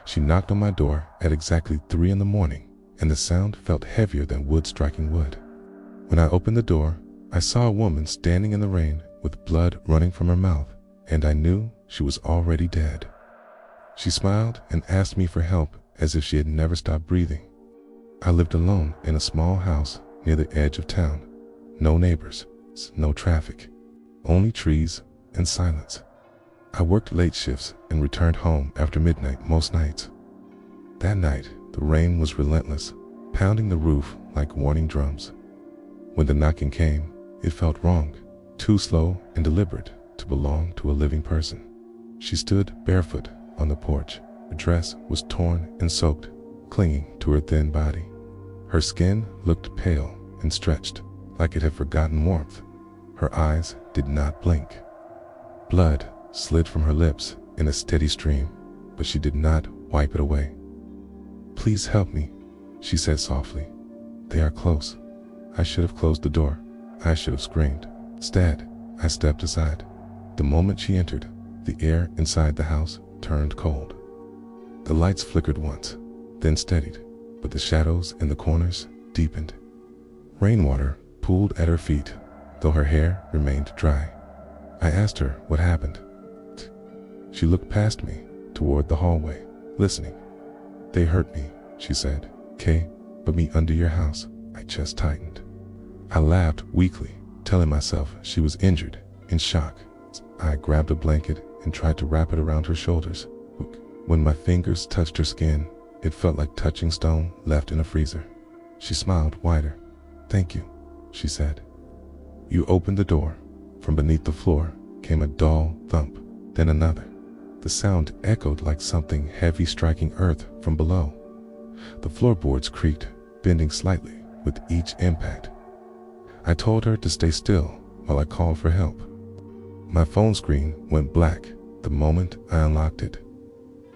She knocked on my door at exactly 3 in the morning, and the sound felt heavier than wood striking wood. When I opened the door, I saw a woman standing in the rain with blood running from her mouth, and I knew she was already dead. She smiled and asked me for help as if she had never stopped breathing. I lived alone in a small house near the edge of town. No neighbors, no traffic, only trees and silence. I worked late shifts and returned home after midnight most nights. That night, the rain was relentless, pounding the roof like warning drums. When the knocking came, it felt wrong, too slow and deliberate to belong to a living person. She stood barefoot on the porch. Her dress was torn and soaked, clinging to her thin body. Her skin looked pale and stretched, like it had forgotten warmth. Her eyes did not blink. Blood slid from her lips in a steady stream, but she did not wipe it away. "Please help me," she said softly. "They are close." I should have closed the door. I should have screamed. Instead, I stepped aside. The moment she entered, the air inside the house turned cold. The lights flickered once, then steadied, but the shadows in the corners deepened. Rainwater pooled at her feet, though her hair remained dry. I asked her what happened. She looked past me, toward the hallway, listening. "They hurt me," she said. "Kay, put me under your house." My chest tightened. I laughed weakly, telling myself she was injured, in shock. I grabbed a blanket and tried to wrap it around her shoulders. When my fingers touched her skin, it felt like touching stone left in a freezer. She smiled wider. "Thank you," she said. You opened the door. From beneath the floor came a dull thump, then another. The sound echoed like something heavy striking earth from below. The floorboards creaked, bending slightly with each impact. I told her to stay still while I called for help. My phone screen went black the moment I unlocked it.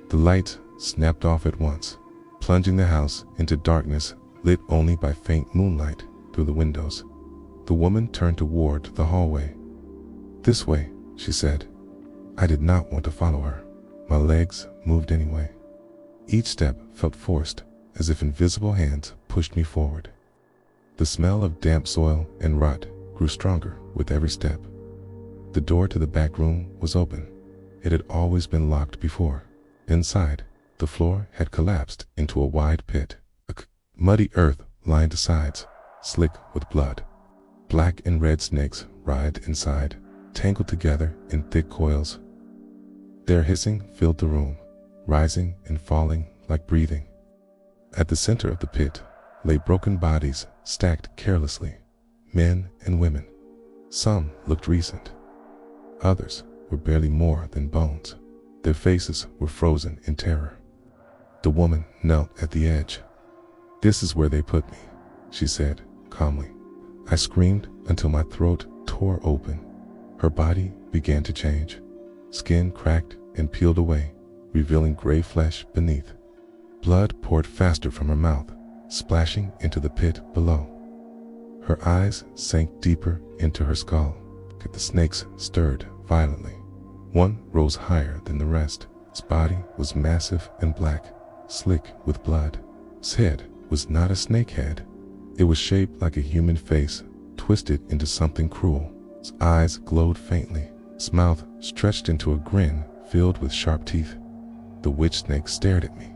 The lights snapped off at once, plunging the house into darkness lit only by faint moonlight through the windows. The woman turned toward the hallway. "This way," she said. I did not want to follow her. My legs moved anyway. Each step felt forced, as if invisible hands pushed me forward. The smell of damp soil and rot grew stronger with every step. The door to the back room was open. It had always been locked before. Inside, the floor had collapsed into a wide pit. Muddy earth lined the sides, slick with blood. Black and red snakes writhed inside, tangled together in thick coils. Their hissing filled the room, rising and falling like breathing. At the center of the pit lay broken bodies stacked carelessly, men and women. Some looked recent. Others were barely more than bones. Their faces were frozen in terror. The woman knelt at the edge. "This is where they put me," she said calmly. I screamed until my throat tore open. Her body began to change. Skin cracked and peeled away, revealing gray flesh beneath. Blood poured faster from her mouth, splashing into the pit below. Her eyes sank deeper into her skull. The snakes stirred violently. One rose higher than the rest. Its body was massive and black, slick with blood. Its head was not a snake head. It was shaped like a human face, twisted into something cruel. Its eyes glowed faintly. Its mouth stretched into a grin filled with sharp teeth. The witch snake stared at me.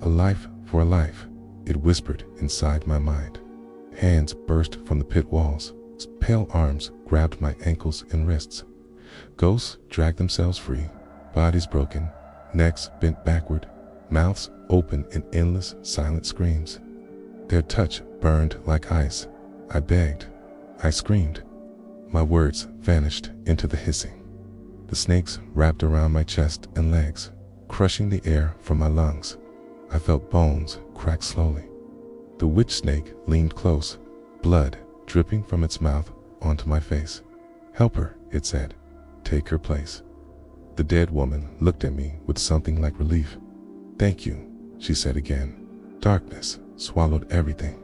"A life for a life," it whispered inside my mind. Hands burst from the pit walls. Its pale arms grabbed my ankles and wrists. Ghosts dragged themselves free, bodies broken, necks bent backward, mouths open in endless silent screams. Their touch burned like ice. I begged. I screamed. My words vanished into the hissing. The snakes wrapped around my chest and legs, crushing the air from my lungs. I felt bones crack slowly. The witch snake leaned close, blood dripping from its mouth onto my face. "Help her," it said. "Take her place." The dead woman looked at me with something like relief. "Thank you," she said again. Darkness swallowed everything.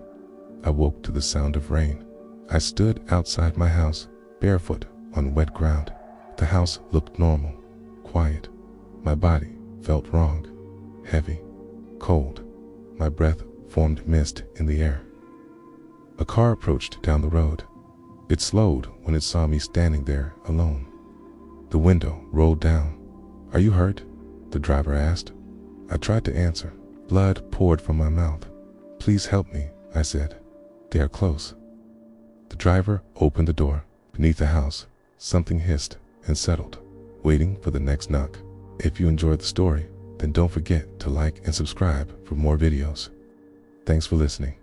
I woke to the sound of rain. I stood outside my house, barefoot on wet ground. The house looked normal, quiet. My body felt wrong. heavy, cold. My breath formed mist in the air. A car approached down the road. It slowed when it saw me standing there alone. The window rolled down. "Are you hurt?" the driver asked. I tried to answer. Blood poured from my mouth. "Please help me," I said. "They are close." The driver opened the door. Beneath the house, something hissed and settled, waiting for the next knock. If you enjoyed the story, then don't forget to like and subscribe for more videos. Thanks for listening.